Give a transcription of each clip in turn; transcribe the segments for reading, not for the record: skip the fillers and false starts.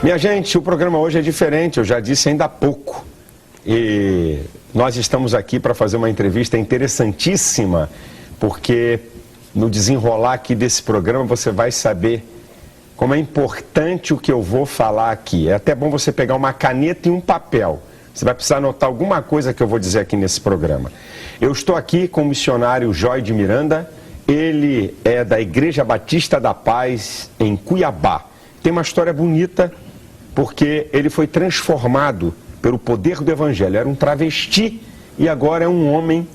Minha gente, o programa hoje é diferente, eu já disse ainda há pouco. E nós estamos aqui para fazer uma entrevista interessantíssima, porque no desenrolar aqui desse programa você vai saber como é importante o que eu vou falar aqui. É até bom você pegar uma caneta e um papel. Você vai precisar anotar alguma coisa que eu vou dizer aqui nesse programa. Eu estou aqui com o missionário Joy de Miranda. Ele é da Igreja Batista da Paz, em Cuiabá. Tem uma história bonita, porque ele foi transformado pelo poder do Evangelho. Era um travesti e agora é um homem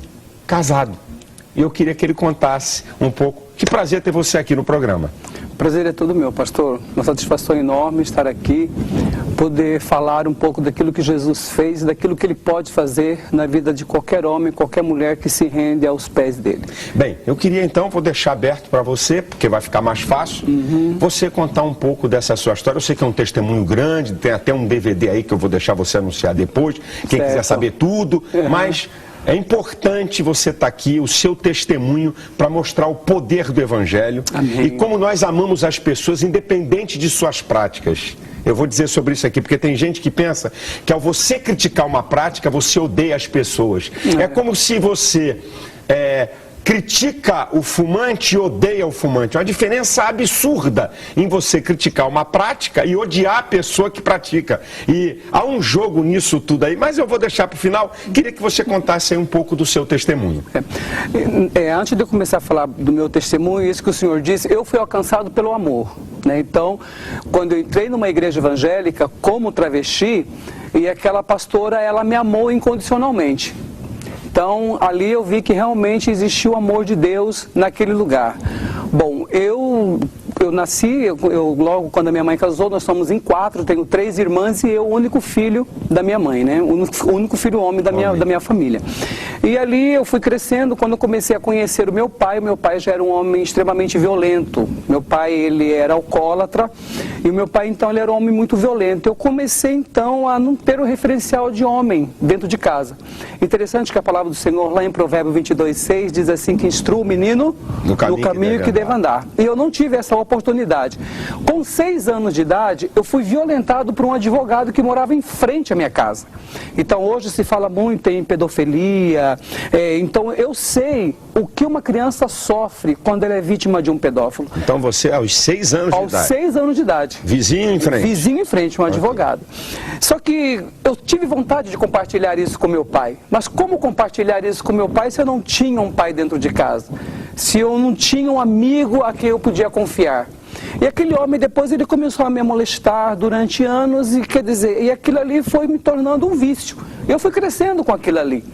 casado. E eu queria que ele contasse um pouco. Que prazer ter você aqui no programa. O prazer é todo meu, pastor. Uma satisfação enorme estar aqui, poder falar um pouco daquilo que Jesus fez, daquilo que Ele pode fazer na vida de qualquer homem, qualquer mulher que se rende aos pés dele. Bem, eu queria então, vou deixar aberto para você, porque vai ficar mais fácil, você contar um pouco dessa sua história. Eu sei que é um testemunho grande, tem até um DVD aí que eu vou deixar você anunciar depois, quem quiser saber tudo, mas... É importante você estar aqui, o seu testemunho, para mostrar o poder do Evangelho. Amém. E como nós amamos as pessoas, independente de suas práticas. Eu vou dizer sobre isso aqui, porque tem gente que pensa que ao você criticar uma prática, você odeia as pessoas. É como se você critica o fumante e odeia o fumante. Uma diferença absurda em você criticar uma prática e odiar a pessoa que pratica. E há um jogo nisso tudo aí, mas eu vou deixar para o final. Queria que você contasse aí um pouco do seu testemunho. Antes de eu começar a falar do meu testemunho, isso que o senhor disse, eu fui alcançado pelo amor. Né? Então, quando eu entrei numa igreja evangélica como travesti, e aquela pastora, ela me amou incondicionalmente. Então, ali eu vi que realmente existia o amor de Deus naquele lugar. Bom, eu nasci, logo quando a minha mãe casou, nós somos em 4, tenho 3 irmãs e eu o único filho da minha mãe, né? O único filho homem da minha família. E ali eu fui crescendo, quando eu comecei a conhecer o meu pai já era um homem extremamente violento. Meu pai, ele era alcoólatra e o meu pai, então, ele era um homem muito violento. Eu comecei, então, a não ter o referencial de homem dentro de casa. Interessante que a palavra do Senhor, lá em Provérbio 22:6, diz assim, que instrua o menino no caminho que deve andar. E eu não tive essa oportunidade. Com 6 anos de idade, eu fui violentado por um advogado que morava em frente à minha casa. Então, hoje se fala muito em pedofilia. Então, eu sei o que uma criança sofre quando ela é vítima de um pedófilo. Então, você, aos 6 anos de idade? Aos 6 anos de idade. Vizinho em frente? Vizinho em frente, um advogado. Só que eu tive vontade de compartilhar isso com meu pai. Mas como compartilhar isso com meu pai se eu não tinha um pai dentro de casa? Se eu não tinha um amigo a quem eu podia confiar? E aquele homem, depois, ele começou a me molestar durante anos, e aquilo ali foi me tornando um vício. Eu fui crescendo com aquilo ali.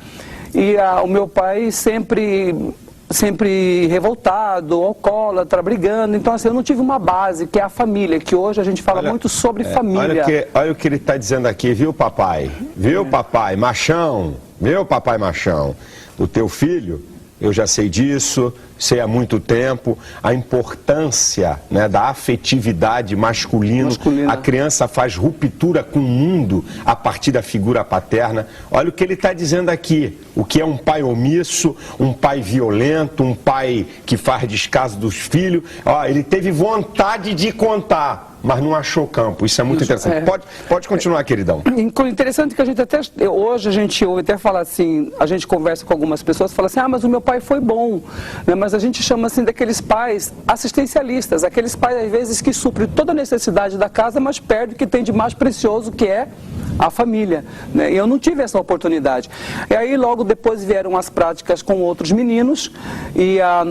E o meu pai sempre revoltado, alcoólatra, brigando. Então, assim, eu não tive uma base, que é a família, que hoje a gente fala muito sobre família. Olha o que ele está dizendo aqui, viu, papai? Viu, papai? Machão. Viu, papai machão? O teu filho, eu já sei disso, sei há muito tempo, a importância, né, da afetividade masculina. A criança faz ruptura com o mundo a partir da figura paterna. Olha o que ele está dizendo aqui, o que é um pai omisso, um pai violento, um pai que faz descaso dos filhos. Ele teve vontade de contar, mas não achou campo. Isso é muito interessante. Pode continuar, queridão. Interessante que a gente até, hoje a gente ouve até falar assim, a gente conversa com algumas pessoas, fala assim, mas o meu pai foi bom, né? Mas a gente chama assim daqueles pais assistencialistas, aqueles pais às vezes que suprem toda a necessidade da casa, mas perdem o que tem de mais precioso, que é a família, né? E eu não tive essa oportunidade. E aí logo depois vieram as práticas com outros meninos, e a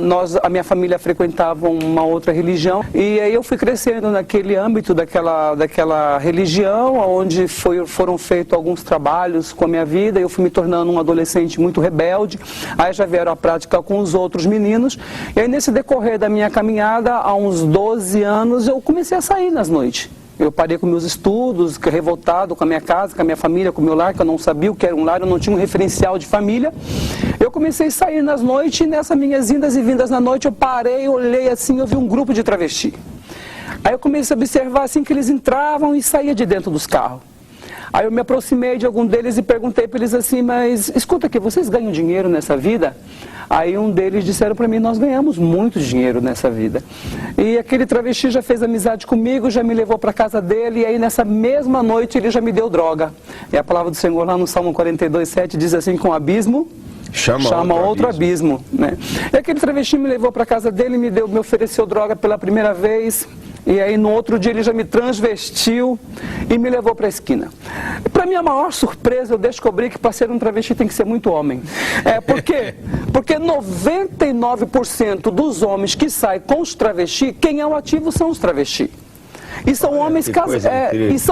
minha família frequentava uma outra religião, e aí eu fui crescendo naquele âmbito daquela religião, onde foram feitos alguns trabalhos com a minha vida, eu fui me tornando um adolescente muito rebelde, aí já vieram a prática com os outros meninos, e aí nesse decorrer da minha caminhada, há uns 12 anos, eu comecei a sair nas noites. Eu parei com meus estudos, revoltado com a minha casa, com a minha família, com o meu lar, que eu não sabia o que era um lar, eu não tinha um referencial de família. Eu comecei a sair nas noites, e nessas minhas indas e vindas na noite, eu parei, olhei assim, eu vi um grupo de travesti. Aí eu comecei a observar assim que eles entravam e saíam de dentro dos carros. Aí eu me aproximei de algum deles e perguntei para eles assim, mas escuta aqui, vocês ganham dinheiro nessa vida? Aí um deles disseram para mim, nós ganhamos muito dinheiro nessa vida. E aquele travesti já fez amizade comigo, já me levou para casa dele, e aí nessa mesma noite ele já me deu droga. E a palavra do Senhor lá no Salmo 42:7 diz assim, com abismo chama outro abismo, né? E aquele travesti me levou para casa dele, me ofereceu droga pela primeira vez. E aí no outro dia ele já me transvestiu e me levou para a esquina. Para minha maior surpresa, eu descobri que para ser um travesti tem que ser muito homem. Por quê? Porque 99% dos homens que saem com os travestis, quem é o ativo são os travestis. E são,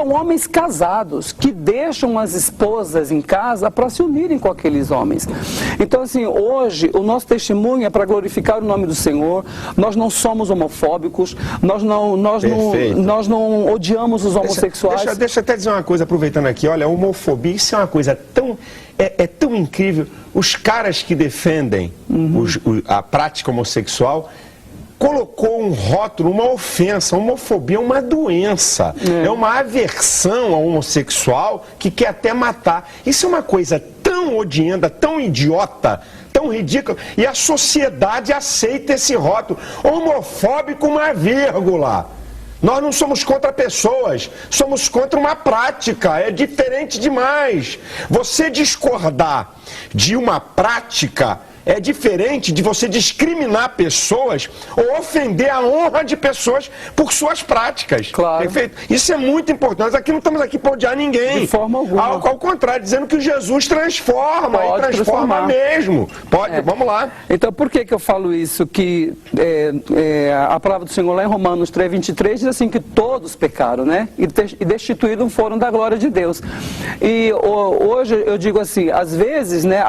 homens casados que deixam as esposas em casa para se unirem com aqueles homens. Então, assim, hoje o nosso testemunho é para glorificar o nome do Senhor. Nós não somos homofóbicos, nós não odiamos os homossexuais. Deixa eu até dizer uma coisa, aproveitando aqui. Olha, a homofobia, isso é uma coisa tão... É tão incrível. Os caras que defendem a prática homossexual... colocou um rótulo, uma ofensa. A homofobia é uma doença, é uma aversão ao homossexual que quer até matar. Isso é uma coisa tão odienta, tão idiota, tão ridícula, e a sociedade aceita esse rótulo. Homofóbico, uma vírgula. Nós não somos contra pessoas, somos contra uma prática, é diferente demais. Você discordar de uma prática é diferente de você discriminar pessoas ou ofender a honra de pessoas por suas práticas. Claro. Perfeito? Isso é muito importante. Nós aqui não estamos aqui para odiar ninguém. De forma alguma. Ao contrário, dizendo que Jesus transforma, Pode e transforma mesmo. Pode, vamos lá. Então, por que eu falo isso? Que a palavra do Senhor lá em Romanos 3:23 diz assim, que todos pecaram, né? E destituídos foram da glória de Deus. E hoje eu digo assim, às vezes, né,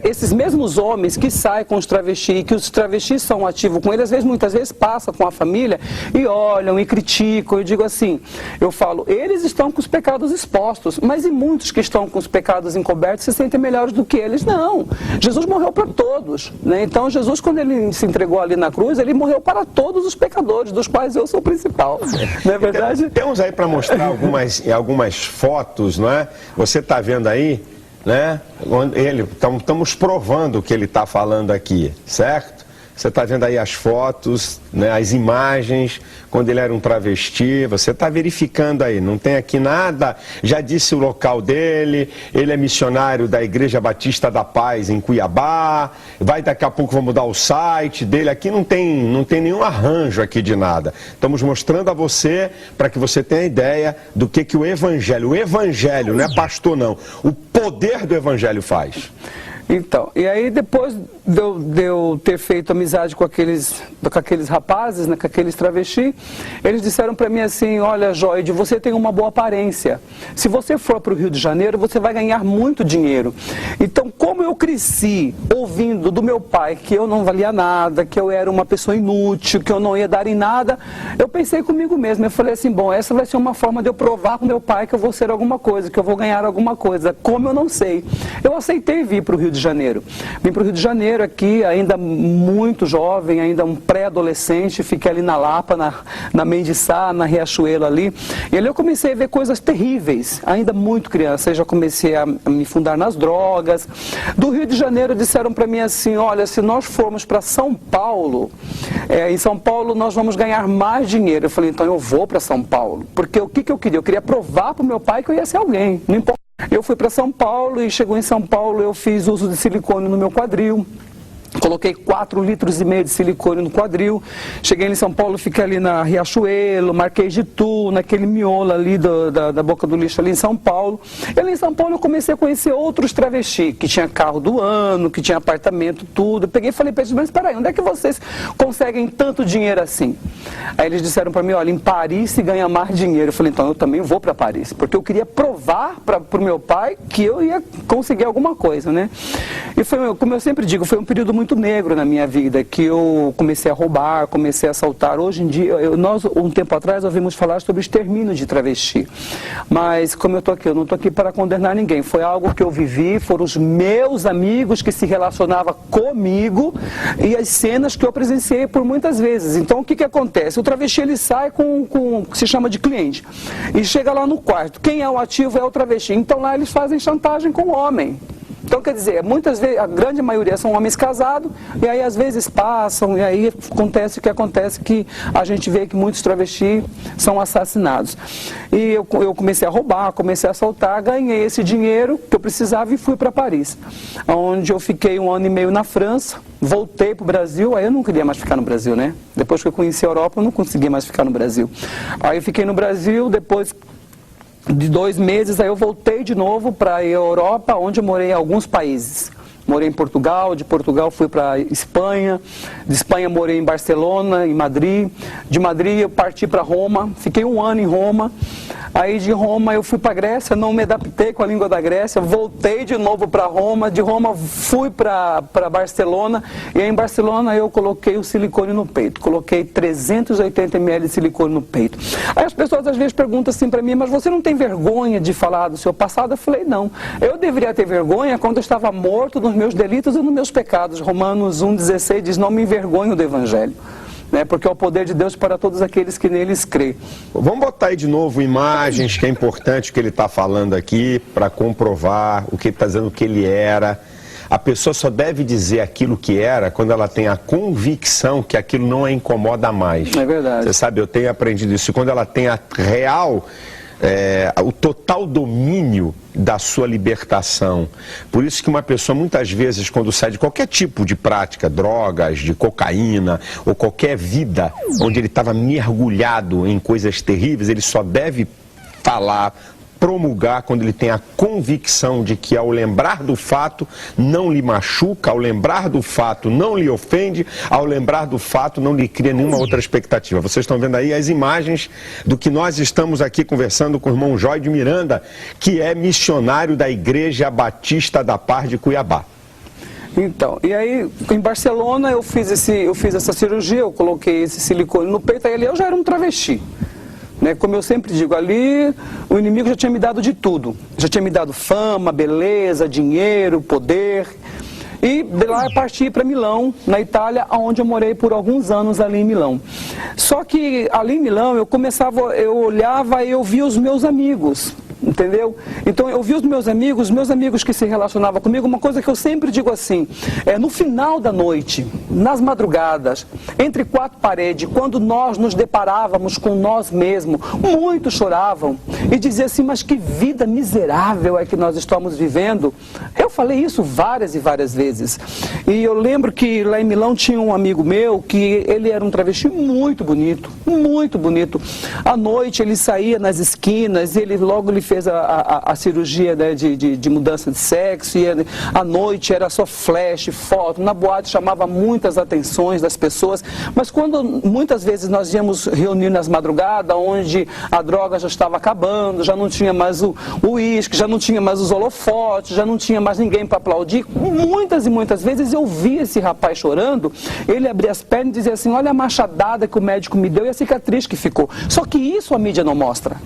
esses mesmos homens que saem com os travestis, que os travestis são ativos com eles, muitas vezes passam com a família e olham e criticam. Eu digo assim, eu falo, eles estão com os pecados expostos, mas e muitos que estão com os pecados encobertos se sentem melhores do que eles? Não. Jesus morreu para todos, né? Então Jesus, quando ele se entregou ali na cruz, ele morreu para todos os pecadores, dos quais eu sou o principal. Não é verdade? Temos aí para mostrar algumas fotos, não é? Você está vendo aí? Né? Estamos provando o que ele está falando aqui, certo? Você está vendo aí as fotos, né, as imagens, quando ele era um travesti, você está verificando aí, não tem aqui nada, já disse o local dele, ele é missionário da Igreja Batista da Paz em Cuiabá, daqui a pouco vou mudar o site dele, aqui não tem nenhum arranjo aqui de nada. Estamos mostrando a você, para que você tenha ideia do que o Evangelho, não é pastor não, o poder do Evangelho faz. Então, e aí depois de eu ter feito amizade com aqueles rapazes, né, com aqueles travestis, eles disseram para mim assim, olha, Joide, você tem uma boa aparência. Se você for para o Rio de Janeiro, você vai ganhar muito dinheiro. Então, como eu cresci ouvindo do meu pai que eu não valia nada, que eu era uma pessoa inútil, que eu não ia dar em nada, eu pensei comigo mesmo, eu falei assim, bom, essa vai ser uma forma de eu provar para o meu pai que eu vou ser alguma coisa, que eu vou ganhar alguma coisa. Como eu não sei. Eu aceitei vir para o Rio de Janeiro. Vim para o Rio de Janeiro aqui, ainda muito jovem, ainda um pré-adolescente, fiquei ali na Lapa, na Mendiçá, na Riachuelo ali. E ali eu comecei a ver coisas terríveis, ainda muito criança. Eu já comecei a me fundar nas drogas. Do Rio de Janeiro disseram para mim assim, olha, se nós formos para São Paulo, em São Paulo nós vamos ganhar mais dinheiro. Eu falei, então eu vou para São Paulo. Porque o que eu queria? Eu queria provar para o meu pai que eu ia ser alguém, não importa. Eu fui para São Paulo e chegou em São Paulo, eu fiz uso de silicone no meu quadril. Coloquei 4,5 litros de silicone no quadril. Cheguei em São Paulo, fiquei ali na Riachuelo, Marquês de Tu, naquele miolo ali da Boca do Lixo ali em São Paulo. E ali em São Paulo eu comecei a conhecer outros travestis, que tinha carro do ano, que tinha apartamento, tudo. Eu peguei e falei para eles, mas espera aí, onde é que vocês conseguem tanto dinheiro assim? Aí eles disseram para mim, olha, em Paris se ganha mais dinheiro. Eu falei, então eu também vou para Paris, porque eu queria provar para o meu pai que eu ia conseguir alguma coisa, né? E foi, como eu sempre digo, foi um período muito negro na minha vida, que eu comecei a roubar, comecei a assaltar. Hoje em dia, nós, um tempo atrás, ouvimos falar sobre o extermínio de travesti. Mas, como eu estou aqui, eu não estou aqui para condenar ninguém. Foi algo que eu vivi, foram os meus amigos que se relacionavam comigo e as cenas que eu presenciei por muitas vezes. Então, o que acontece? O travesti, ele sai com o que se chama de cliente e chega lá no quarto. Quem é o ativo é o travesti. Então, lá eles fazem chantagem com o homem. Então, quer dizer, muitas vezes, a grande maioria são homens casados, e aí às vezes passam, e aí acontece o que acontece, que a gente vê que muitos travestis são assassinados. E eu comecei a roubar, comecei a assaltar, ganhei esse dinheiro que eu precisava e fui para Paris, onde eu fiquei 1 ano e meio na França, voltei para o Brasil, aí eu não queria mais ficar no Brasil, né? Depois que eu conheci a Europa, eu não conseguia mais ficar no Brasil. Aí eu fiquei no Brasil, depois de 2 meses, aí eu voltei de novo para a Europa, onde eu morei em alguns países. Morei em Portugal, de Portugal fui para Espanha, de Espanha morei em Barcelona, em Madrid, de Madrid eu parti para Roma, fiquei 1 ano em Roma, aí de Roma eu fui para Grécia, não me adaptei com a língua da Grécia, voltei de novo para Roma, de Roma fui para Barcelona, e aí em Barcelona eu coloquei o silicone no peito, coloquei 380 ml de silicone no peito. Aí as pessoas às vezes perguntam assim para mim, mas você não tem vergonha de falar do seu passado? Eu falei, não, eu deveria ter vergonha quando eu estava morto nos meus delitos e nos meus pecados. Romanos 1,16 diz, não me envergonho do Evangelho, né? Porque é o poder de Deus para todos aqueles que neles crêem. Vamos botar aí de novo imagens, que é importante o que ele está falando aqui, para comprovar o que ele está dizendo que ele era. A pessoa só deve dizer aquilo que era quando ela tem a convicção que aquilo não a incomoda mais. É verdade. Você sabe, eu tenho aprendido isso. Quando ela tem a real... o total domínio da sua libertação. Por isso que uma pessoa, muitas vezes, quando sai de qualquer tipo de prática, drogas, de cocaína, ou qualquer vida onde ele estava mergulhado em coisas terríveis, ele só deve falar, promulgar quando ele tem a convicção de que ao lembrar do fato não lhe machuca, ao lembrar do fato não lhe ofende, ao lembrar do fato não lhe cria nenhuma outra expectativa. Vocês estão vendo aí as imagens do que nós estamos aqui conversando com o irmão Joy de Miranda, que é missionário da Igreja Batista da Paz de Cuiabá. Então, e aí em Barcelona eu fiz essa cirurgia, eu coloquei esse silicone no peito, aí ali eu já era um travesti. Né? Como eu sempre digo, ali o inimigo já tinha me dado de tudo. Já tinha me dado fama, beleza, dinheiro, poder. E de lá eu parti para Milão, na Itália, onde eu morei por alguns anos ali em Milão. Só que ali em Milão eu olhava e eu via os meus amigos. Entendeu? Então eu vi os meus amigos que se relacionavam comigo, uma coisa que eu sempre digo assim, no final da noite, nas madrugadas, entre 4 paredes, quando nós nos deparávamos com nós mesmos, muitos choravam e diziam assim, mas que vida miserável é que nós estamos vivendo. Eu falei isso várias e várias vezes. E eu lembro que lá em Milão tinha um amigo meu, que ele era um travesti muito bonito, muito bonito. À noite ele saía nas esquinas, ele fez a cirurgia, né, de mudança de sexo, e à noite era só flash, foto, na boate chamava muitas atenções das pessoas, mas quando muitas vezes nós íamos reunir nas madrugadas, onde a droga já estava acabando, já não tinha mais o uísque, já não tinha mais os holofotes, já não tinha mais ninguém para aplaudir, muitas e muitas vezes eu via esse rapaz chorando, ele abria as pernas e dizia assim, olha a machadada que o médico me deu e a cicatriz que ficou. Só que isso a mídia não mostra.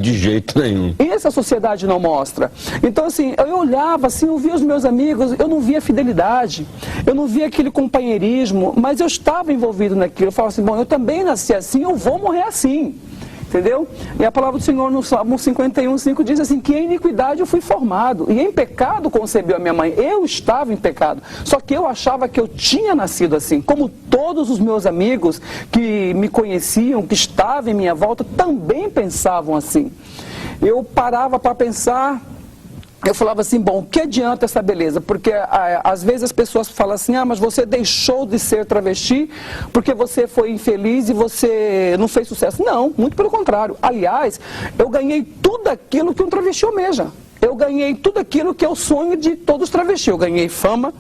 De jeito nenhum. Essa sociedade não mostra. Então, assim, eu olhava, assim, eu via os meus amigos, eu não via fidelidade, eu não via aquele companheirismo, mas eu estava envolvido naquilo. Eu falava assim, bom, eu também nasci assim, eu vou morrer assim. Entendeu? E a palavra do Senhor no Salmo 51:5 diz assim, que em iniquidade eu fui formado, e em pecado concebeu a minha mãe. Eu estava em pecado, só que eu achava que eu tinha nascido assim, como todos os meus amigos que me conheciam, que estavam em minha volta, também pensavam assim. Eu parava para pensar, eu falava assim, bom, o que adianta essa beleza? Porque às vezes as pessoas falam assim, mas você deixou de ser travesti porque você foi infeliz e você não fez sucesso. Não, muito pelo contrário. Aliás, eu ganhei tudo aquilo que um travesti almeja. Eu ganhei tudo aquilo que é o sonho de todos os travestis. Eu ganhei fama,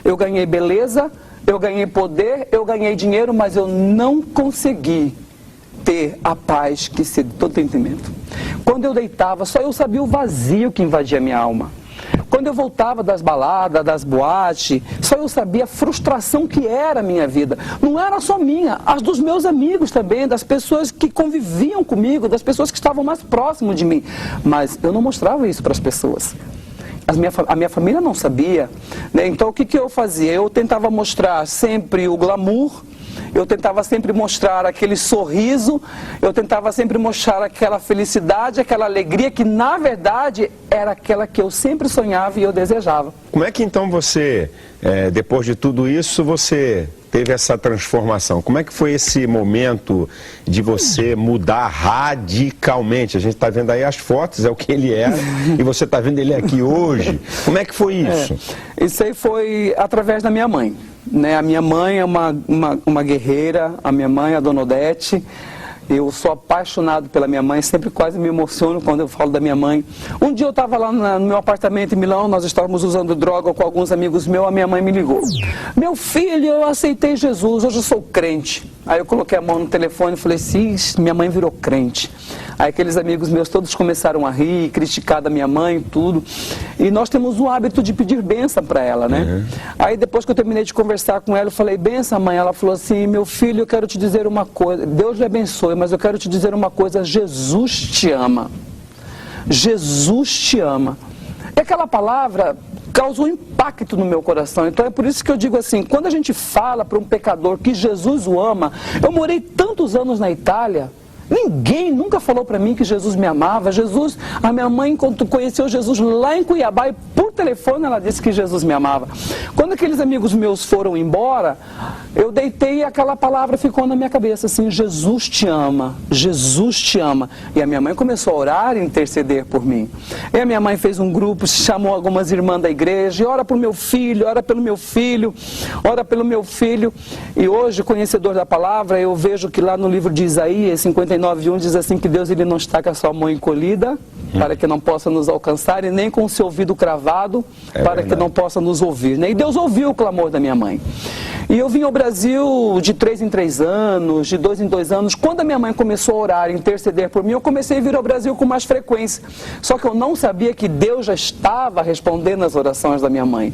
eu ganhei beleza, eu ganhei poder, eu ganhei dinheiro, mas eu não consegui ter a paz que excede todo entendimento. Quando eu deitava, só eu sabia o vazio que invadia a minha alma. Quando eu voltava das baladas, das boates, só eu sabia a frustração que era a minha vida. Não era só minha, as dos meus amigos também, das pessoas que conviviam comigo, das pessoas que estavam mais próximas de mim. Mas eu não mostrava isso para as pessoas. A minha família não sabia, né? Então o que eu fazia? Eu tentava mostrar sempre o glamour, eu tentava sempre mostrar aquele sorriso, eu tentava sempre mostrar aquela felicidade, aquela alegria que na verdade era aquela que eu sempre sonhava e eu desejava. Como é que então você, depois de tudo isso, você teve essa transformação? Como é que foi esse momento de você mudar radicalmente? A gente está vendo aí as fotos, é o que ele era, e você está vendo ele aqui hoje. Como é que foi isso? Isso aí foi através da minha mãe, né? A minha mãe é uma guerreira, a minha mãe, a Dona Odete. Eu sou apaixonado pela minha mãe, sempre quase me emociono quando eu falo da minha mãe. Um dia eu estava lá no meu apartamento em Milão, nós estávamos usando droga com alguns amigos meus, a minha mãe me ligou. Meu filho, eu aceitei Jesus, hoje eu sou crente. Aí eu coloquei a mão no telefone e falei assim, minha mãe virou crente. Aí aqueles amigos meus todos começaram a rir, criticar da minha mãe, tudo. E nós temos o hábito de pedir bênção para ela, né? Aí depois que eu terminei de conversar com ela, eu falei, bênção, mãe. Ela falou assim, meu filho, eu quero te dizer uma coisa. Deus lhe abençoe, mas eu quero te dizer uma coisa. Jesus te ama. Jesus te ama. E aquela palavra causou impacto no meu coração. Então é por isso que eu digo assim, quando a gente fala para um pecador que Jesus o ama, eu morei tantos anos na Itália, ninguém nunca falou para mim que Jesus me amava. Jesus, a minha mãe conheceu Jesus lá em Cuiabá e por telefone ela disse que Jesus me amava. Quando aqueles amigos meus foram embora, eu deitei e aquela palavra ficou na minha cabeça assim, Jesus te ama, Jesus te ama. E a minha mãe começou a orar e interceder por mim. E a minha mãe fez um grupo, chamou algumas irmãs da igreja, e ora por meu filho, ora pelo meu filho, ora pelo meu filho. E hoje, conhecedor da palavra, eu vejo que lá no livro de Isaías 59:1 diz assim que Deus ele não está com a sua mão encolhida, para que não possa nos alcançar, e nem com o seu ouvido cravado, para que não possa nos ouvir, né? E Deus ouviu o clamor da minha mãe. E eu vim ao Brasil de 3 em 3 anos, de 2 em 2 anos. Quando a minha mãe começou a orar e interceder por mim, eu comecei a vir ao Brasil com mais frequência. Só que eu não sabia que Deus já estava respondendo as orações da minha mãe.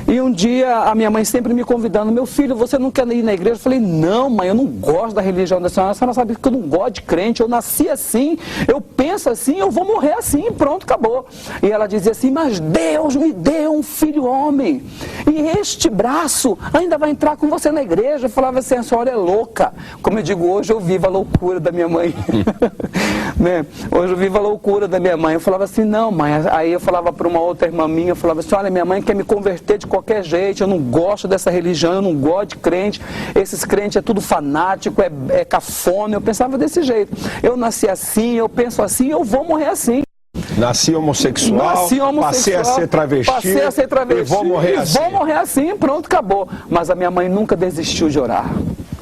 E um dia a minha mãe sempre me convidando, meu filho, você não quer ir na igreja? Eu falei, não, mãe, eu não gosto da religião da senhora. A senhora sabe que eu não gosto de crente, eu nasci assim, eu penso assim, eu vou morrer assim, pronto, acabou. E ela dizia assim, mas Deus me deu um filho homem, e este braço ainda vai entrar com você na igreja. Eu falava assim, a senhora é louca. Como eu digo, hoje eu vivo a loucura da minha mãe. Né? Hoje eu vivo a loucura da minha mãe. Eu falava assim, não, mãe. Aí eu falava para uma outra irmã minha, eu falava assim, olha, minha mãe quer me converter de qualquer jeito, eu não gosto dessa religião, eu não gosto de crente, esses crentes é tudo fanático, é cafona. Eu pensava desse jeito. Eu nasci assim, eu penso assim, eu vou morrer assim. Nasci homossexual, passei a ser travesti, e vou morrer assim. Vou morrer assim, pronto, acabou. Mas a minha mãe nunca desistiu de orar.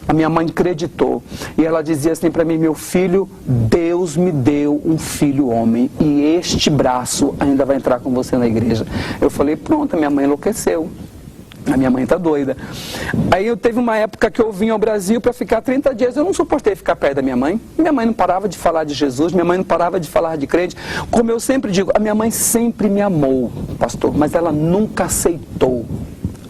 A minha mãe acreditou. E ela dizia assim para mim, meu filho, Deus me deu um filho homem, e este braço ainda vai entrar com você na igreja. Eu falei, pronto, a minha mãe enlouqueceu. A minha mãe tá doida. Aí eu teve uma época que eu vim ao Brasil para ficar 30 dias. Eu não suportei ficar perto da minha mãe. Minha mãe não parava de falar de Jesus, minha mãe não parava de falar de crente. Como eu sempre digo, a minha mãe sempre me amou, pastor, mas ela nunca aceitou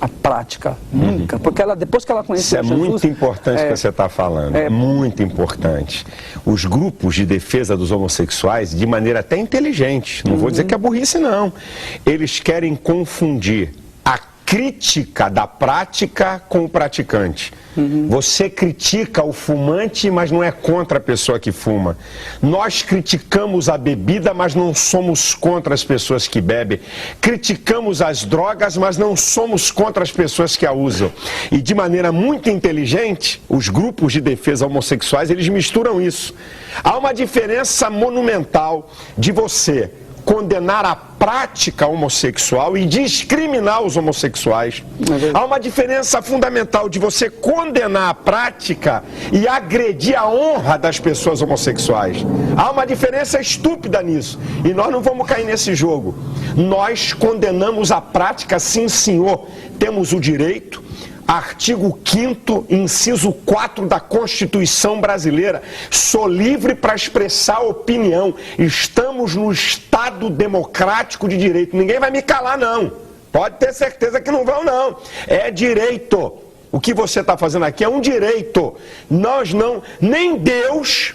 a prática, nunca. Porque ela, depois que ela conheceu Jesus... Isso é muito importante que você está falando, é muito importante. Os grupos de defesa dos homossexuais, de maneira até inteligente, não vou dizer que é burrice não, eles querem confundir a crítica da prática com o praticante. Você critica o fumante, mas não é contra a pessoa que fuma. Nós criticamos a bebida, mas não somos contra as pessoas que bebem. Criticamos as drogas, mas não somos contra as pessoas que a usam. E de maneira muito inteligente, os grupos de defesa homossexuais, eles misturam isso. Há uma diferença monumental de você condenar a prática homossexual e discriminar os homossexuais. Há uma diferença fundamental de você condenar a prática e agredir a honra das pessoas homossexuais. Há uma diferença estúpida nisso. E nós não vamos cair nesse jogo. Nós condenamos a prática, sim, senhor. Temos o direito. Artigo 5º, inciso 4 da Constituição Brasileira. Sou livre para expressar opinião. Estamos no Estado democrático de direito. Ninguém vai me calar, não. Pode ter certeza que não vão, não. É direito. O que você está fazendo aqui é um direito. Nós não... Nem Deus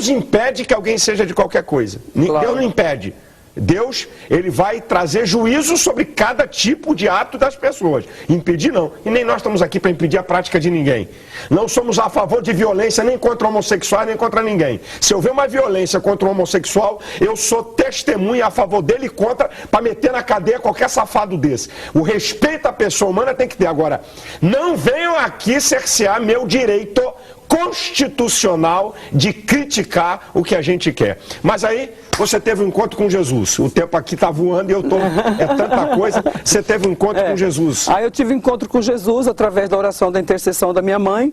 impede que alguém seja de qualquer coisa. Claro. Deus não impede. Deus, ele vai trazer juízo sobre cada tipo de ato das pessoas. Impedir não. E nem nós estamos aqui para impedir a prática de ninguém. Não somos a favor de violência nem contra homossexuais, nem contra ninguém. Se houver uma violência contra um homossexual, eu sou testemunha a favor dele e contra, para meter na cadeia qualquer safado desse. O respeito à pessoa humana tem que ter. Agora, não venham aqui cercear meu direito constitucional de criticar o que a gente quer. Mas aí você teve um encontro com Jesus. O tempo aqui está voando e eu tô é tanta coisa. Você teve um encontro com Jesus. Aí eu tive um encontro com Jesus através da oração da intercessão da minha mãe.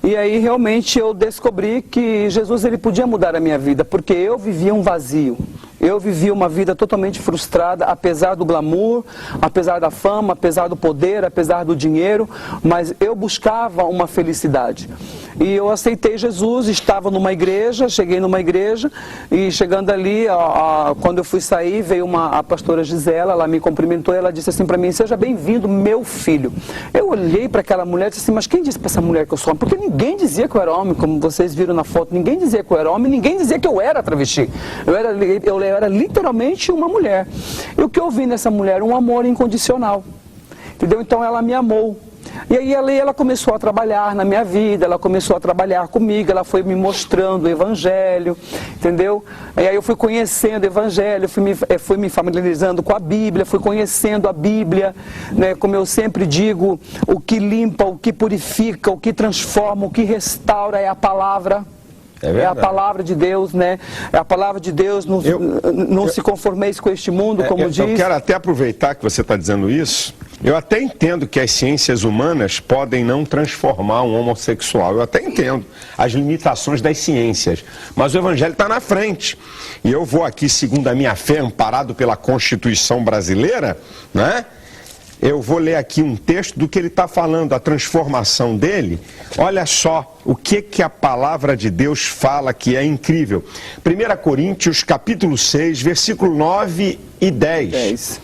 E aí realmente eu descobri que Jesus ele podia mudar a minha vida, porque eu vivia um vazio. Eu vivia uma vida totalmente frustrada, apesar do glamour, apesar da fama, apesar do poder, apesar do dinheiro, mas eu buscava uma felicidade. E eu aceitei Jesus, estava numa igreja, cheguei numa igreja, e chegando ali, quando eu fui sair, veio a pastora Gisela, ela me cumprimentou e ela disse assim para mim: seja bem-vindo, meu filho. Eu olhei para aquela mulher e disse assim: mas quem disse para essa mulher que eu sou homem? Porque ninguém dizia que eu era homem, como vocês viram na foto, ninguém dizia que eu era homem, ninguém dizia que eu era travesti. Eu era literalmente uma mulher. E o que eu vi nessa mulher? Um amor incondicional. Entendeu? Então ela me amou. E aí ela começou a trabalhar na minha vida, ela começou a trabalhar comigo, ela foi me mostrando o Evangelho, entendeu? E aí eu fui conhecendo o Evangelho, fui me familiarizando com a Bíblia, fui conhecendo a Bíblia, né? Como eu sempre digo, o que limpa, o que purifica, o que transforma, o que restaura é a palavra. É a palavra de Deus, né? É a palavra de Deus, não se conformeis com este mundo, como diz. Eu quero até aproveitar que você está dizendo isso. Eu até entendo que as ciências humanas podem não transformar um homossexual. Eu até entendo as limitações das ciências. Mas o Evangelho está na frente. E eu vou aqui, segundo a minha fé, amparado pela Constituição brasileira, né? Eu vou ler aqui um texto do que ele está falando, a transformação dele. Olha só o que a palavra de Deus fala que é incrível. 1 Coríntios, capítulo 6, versículo 9 e 10.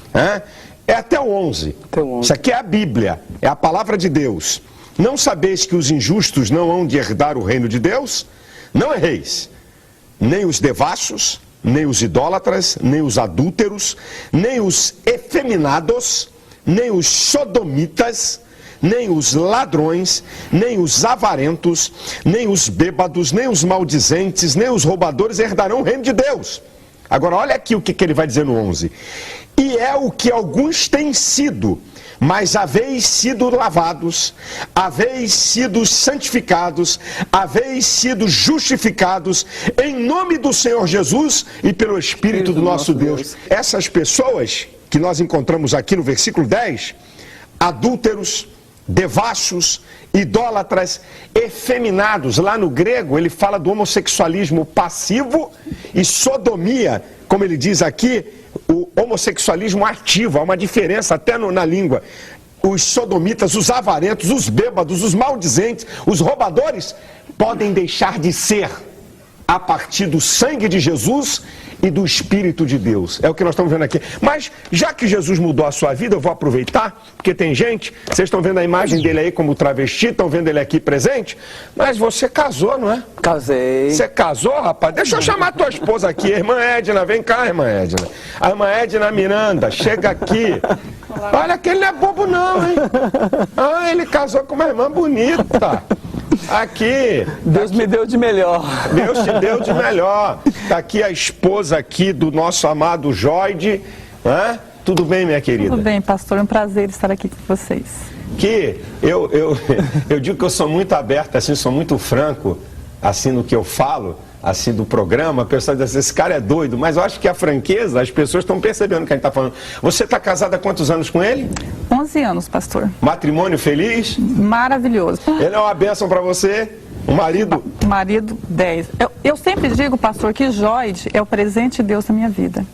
É até o 11. Isso aqui é a Bíblia, é a palavra de Deus. Não sabeis que os injustos não hão de herdar o reino de Deus? Não erreis. Nem os devassos, nem os idólatras, nem os adúlteros, nem os efeminados, nem os sodomitas, nem os ladrões, nem os avarentos, nem os bêbados, nem os maldizentes, nem os roubadores herdarão o reino de Deus. Agora olha aqui o que ele vai dizer no 11. E é o que alguns têm sido, mas haveis sido lavados, haveis sido santificados, haveis sido justificados em nome do Senhor Jesus e pelo Espírito do nosso Deus. Essas pessoas que nós encontramos aqui no versículo 10, adúlteros, devassos, idólatras, efeminados. Lá no grego ele fala do homossexualismo passivo e sodomia, como ele diz aqui, o homossexualismo ativo. Há uma diferença até na língua. Os sodomitas, os avarentos, os bêbados, os maldizentes, os roubadores podem deixar de ser a partir do sangue de Jesus e do Espírito de Deus. É o que nós estamos vendo aqui. Mas, já que Jesus mudou a sua vida, eu vou aproveitar, porque tem gente, vocês estão vendo a imagem dele aí como travesti, estão vendo ele aqui presente, mas você casou, não é? Casei. Você casou, rapaz? Deixa eu chamar a tua esposa aqui, a irmã Edna, vem cá, irmã Edna. A irmã Edna Miranda, chega aqui. Olha que ele não é bobo não, hein? Ah, ele casou com uma irmã bonita. Aqui. Deus me deu de melhor. Deus te deu de melhor. Está aqui a esposa aqui do nosso amado Joide. Tudo bem, minha querida? Tudo bem, pastor. É um prazer estar aqui com vocês. Que eu digo que eu sou muito aberto, assim, sou muito franco, assim, no que eu falo, assim, do programa. A pessoa diz assim, esse cara é doido, mas eu acho que a franqueza, as pessoas estão percebendo o que a gente está falando. Você está casada há quantos anos com ele? 11 anos, pastor. Matrimônio feliz? Maravilhoso. Ele é uma bênção para você? Um marido? Marido 10. Eu sempre digo, pastor, que Joide é o presente de Deus na minha vida.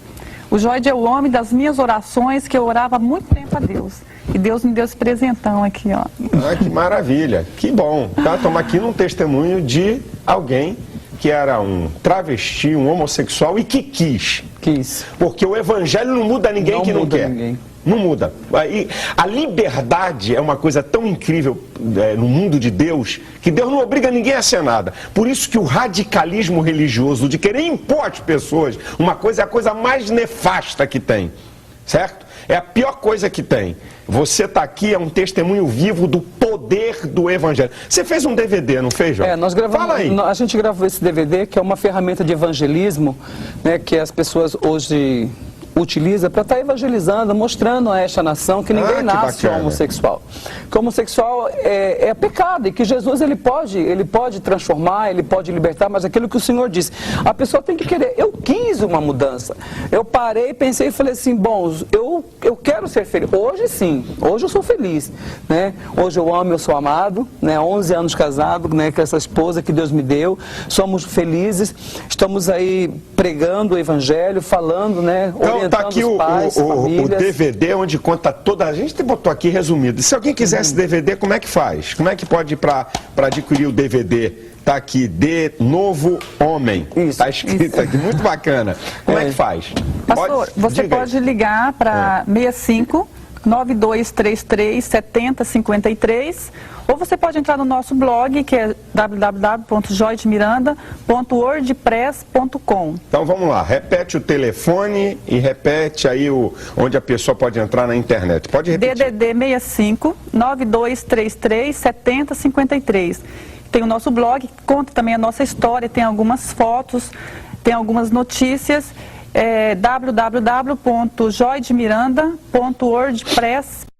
O Joide é o homem das minhas orações, que eu orava há muito tempo a Deus. E Deus me deu esse presentão aqui, ó. Ah, que maravilha, que bom. Tá, estamos aqui num testemunho de alguém que era um travesti, um homossexual e que quis. Quis. Porque o Evangelho não muda ninguém que não quer. Ninguém. Não muda. A liberdade é uma coisa tão incrível no mundo de Deus, que Deus não obriga ninguém a ser nada. Por isso que o radicalismo religioso, de querer impor às pessoas uma coisa, é a coisa mais nefasta que tem. Certo? É a pior coisa que tem. Você está aqui, é um testemunho vivo do poder do Evangelho. Você fez um DVD, não fez, João? Nós gravamos, fala aí. A gente gravou esse DVD, que é uma ferramenta de evangelismo, né, que as pessoas hoje utiliza para estar evangelizando, mostrando a esta nação que ninguém nasce homossexual. Que homossexual é pecado e que Jesus ele pode transformar, ele pode libertar, mas aquilo que o Senhor disse, a pessoa tem que querer. Eu quis uma mudança. Eu parei, pensei e falei assim, bom, eu quero ser feliz. Hoje sim, hoje eu sou feliz, né? Hoje eu amo, eu sou amado, né? 11 anos casado, né, com essa esposa que Deus me deu. Somos felizes, estamos aí pregando o evangelho, falando, né? Então, tá aqui o DVD onde conta toda. A gente botou aqui resumido. Se alguém quiser esse DVD, como é que faz? Como é que pode ir para adquirir o DVD? Tá aqui, De Novo Homem. Está escrito aqui, muito bacana. Como é que faz? Pastor, você pode ligar para 65 9233 7053, ou você pode entrar no nosso blog, que é www.joydemiranda.wordpress.com. Então vamos lá, repete o telefone e repete aí onde a pessoa pode entrar na internet. Pode repetir. DDD 65 9233 7053. Tem o nosso blog, conta também a nossa história, tem algumas fotos, tem algumas notícias. www.joydemiranda.wordpress.com.